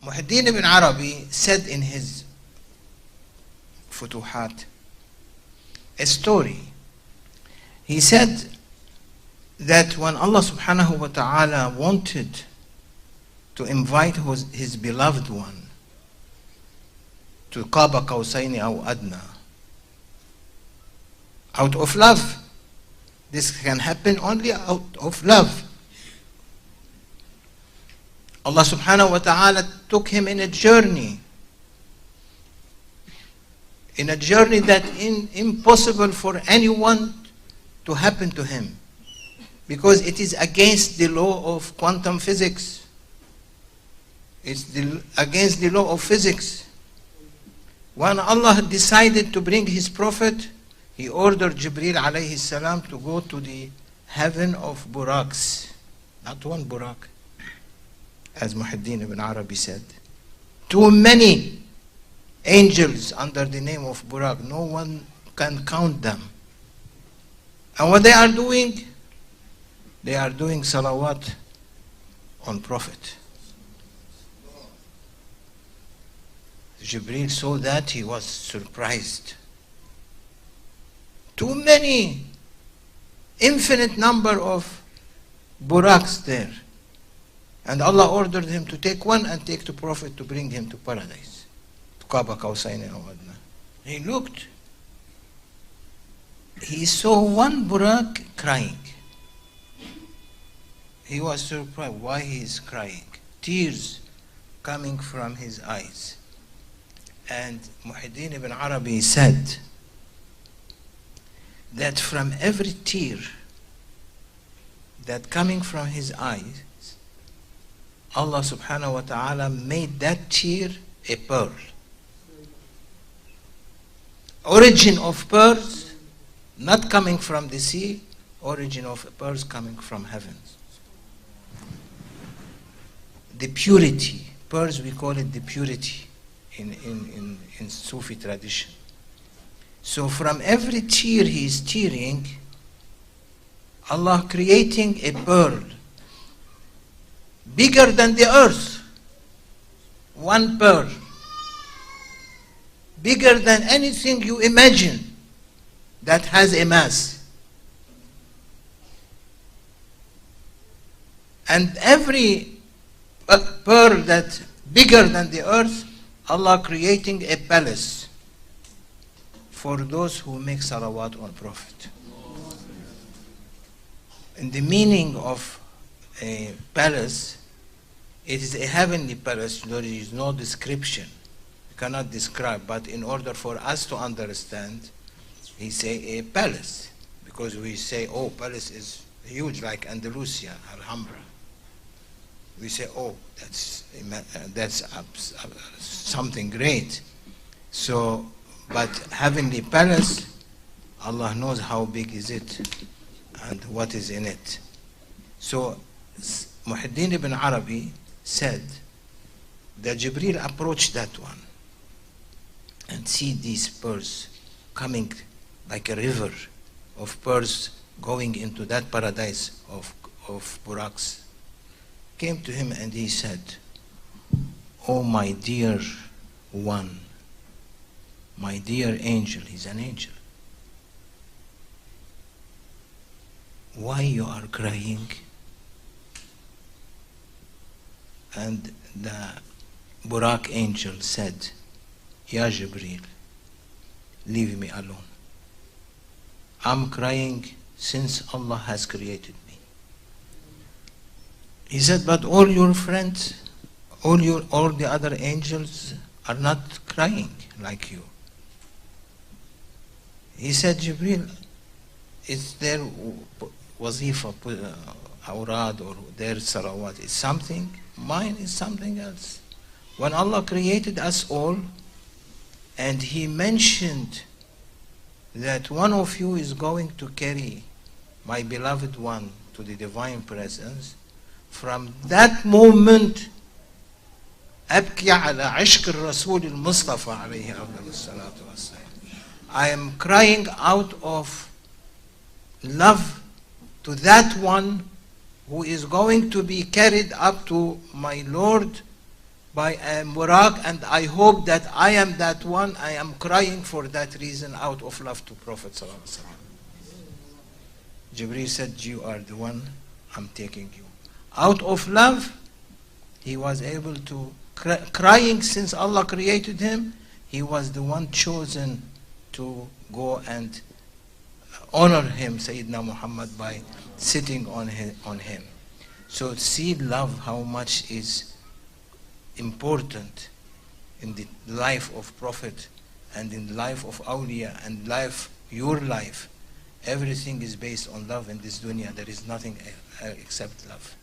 Muhyiddin ibn Arabi said in his Futuhat a story. He said that when Allah subhanahu wa ta'ala wanted to invite his beloved one to Qaba Qawsayni aw Adna, out of love, this can happen only out of love, Allah subhanahu wa ta'ala took him in a journey that impossible for anyone to happen to him, because it is against the law of quantum physics. It's against the law of physics. When Allah decided to bring his prophet, he ordered Jibreel alayhi salam to go to the heaven of Buraks. Not one Burak, as Muhyiddin ibn Arabi said. Too many angels under the name of Burak. No one can count them. And what they are doing? They are doing salawat on Prophet. Jibreel saw that, he was surprised. Too many, infinite number of Buraks there. And Allah ordered him to take one and take the Prophet to bring him to paradise. To Qaba Qawsayni aw Adna. He looked. He saw one Burak crying. He was surprised why he is crying. Tears coming from his eyes. And Muhyiddin ibn Arabi said that from every tear that coming from his eyes, Allah subhanahu wa ta'ala made that tear a pearl. Origin of pearls not coming from the sea, origin of pearls coming from heavens. The purity, pearls we call it the purity in Sufi tradition. So from every tear he is tearing, Allah creating a pearl bigger than the earth. One pearl. Bigger than anything you imagine that has a mass. And every pearl that bigger than the earth, Allah creating a palace for those who make salawat on Prophet. And the meaning of a palace, it is a heavenly palace. There is no description. You cannot describe, but in order for us to understand, he say a palace, because we say, oh, palace is huge, like Andalusia, Alhambra. We say, oh, that's something great. So, but heavenly palace, Allah knows how big is it and what is in it. So Muhyiddin ibn Arabi said that Jibreel approached that one and see these pearls coming like a river of pearls going into that paradise of Buraks. Came to him and he said, oh my dear one, my dear angel, he's an angel, why you are crying? And the Burak angel said, Ya Jibreel, leave me alone. I'm crying since Allah has created me. He said, but all your friends, all the other angels are not crying like you. He said, Jibreel, is there wazifa, awrad, or their salawat? It's something, mine is something else. When Allah created us all, and He mentioned that one of you is going to carry my beloved one to the divine presence, from that moment, أبكي على عشق الرسول المصطفى عليه أفضل الصلاة والسلام. I am crying out of love to that one who is going to be carried up to my Lord by a miracle, and I hope that I am that one. I am crying for that reason out of love to Prophet sallallahu alaihi wasallam. Jibreel said, you are the one, I'm taking you. Out of love, he was able to, crying since Allah created him, he was the one chosen to go and honor him, Sayyidina Muhammad, by sitting on him. So see love, how much is important in the life of Prophet and in the life of awliya and life, your life. Everything is based on love in this dunya. There is nothing except love.